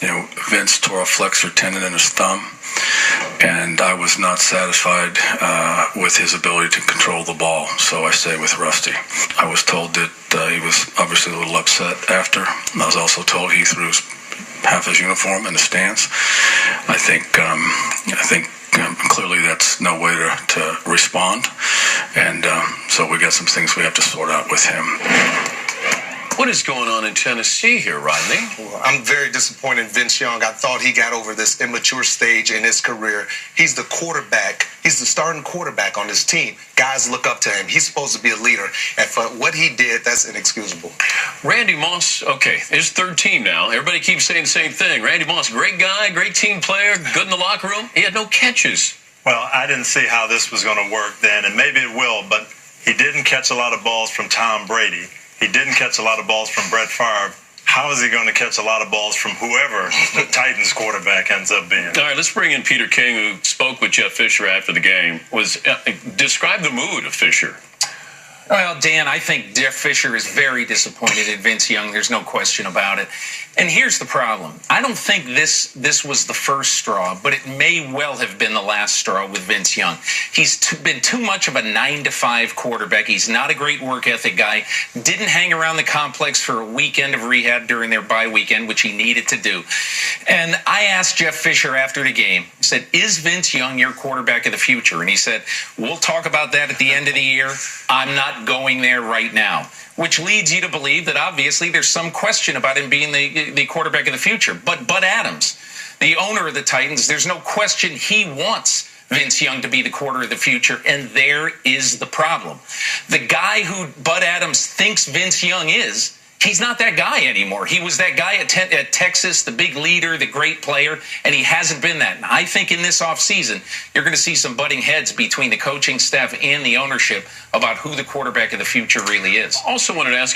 Vince tore a flexor tendon in his thumb, and I was not satisfied with his ability to control the ball, so I stayed with Rusty. I was told that he was obviously a little upset after. I was also told he threw half his uniform in the stands. I think clearly that's no way to respond, and so we got some things we have to sort out with him. What is going on in Tennessee here, Rodney? Well, I'm very disappointed in Vince Young. I thought he got over this immature stage in his career. He's the quarterback. He's the starting quarterback on this team. Guys look up to him. He's supposed to be a leader. And for what he did, that's inexcusable. Randy Moss, okay, his third team now. Everybody keeps saying the same thing. Randy Moss, great guy, great team player, good in the locker room. He had no catches. Well, I didn't see how this was going to work then, and maybe it will, but he didn't catch a lot of balls from Tom Brady. He didn't catch a lot of balls from Brett Favre. How is he going to catch a lot of balls from whoever the Titans quarterback ends up being? All right, let's bring in Peter King, who spoke with Jeff Fisher after the game. Describe the mood of Fisher. Well, Dan, I think Jeff Fisher is very disappointed in Vince Young. There's no question about it. And here's the problem. I don't think this was the first straw, but it may well have been the last straw with Vince Young. He's been too much of a 9-to-5 quarterback. He's not a great work ethic guy. Didn't hang around the complex for a weekend of rehab during their bye weekend, which he needed to do. And I asked Jeff Fisher after the game, I said, is Vince Young your quarterback of the future? And he said, we'll talk about that at the end of the year. I'm not going there right now, which leads you to believe that obviously there's some question about him being the quarterback of the future. But Bud Adams, the owner of the Titans, there's no question he wants Vince Young to be the quarter of the future, and there is the problem. The guy who Bud Adams thinks Vince Young is, he's not that guy anymore. He was that guy at Texas, the big leader, the great player, and he hasn't been that. And I think in this offseason, you're going to see some butting heads between the coaching staff and the ownership about who the quarterback of the future really is. Also wanted to ask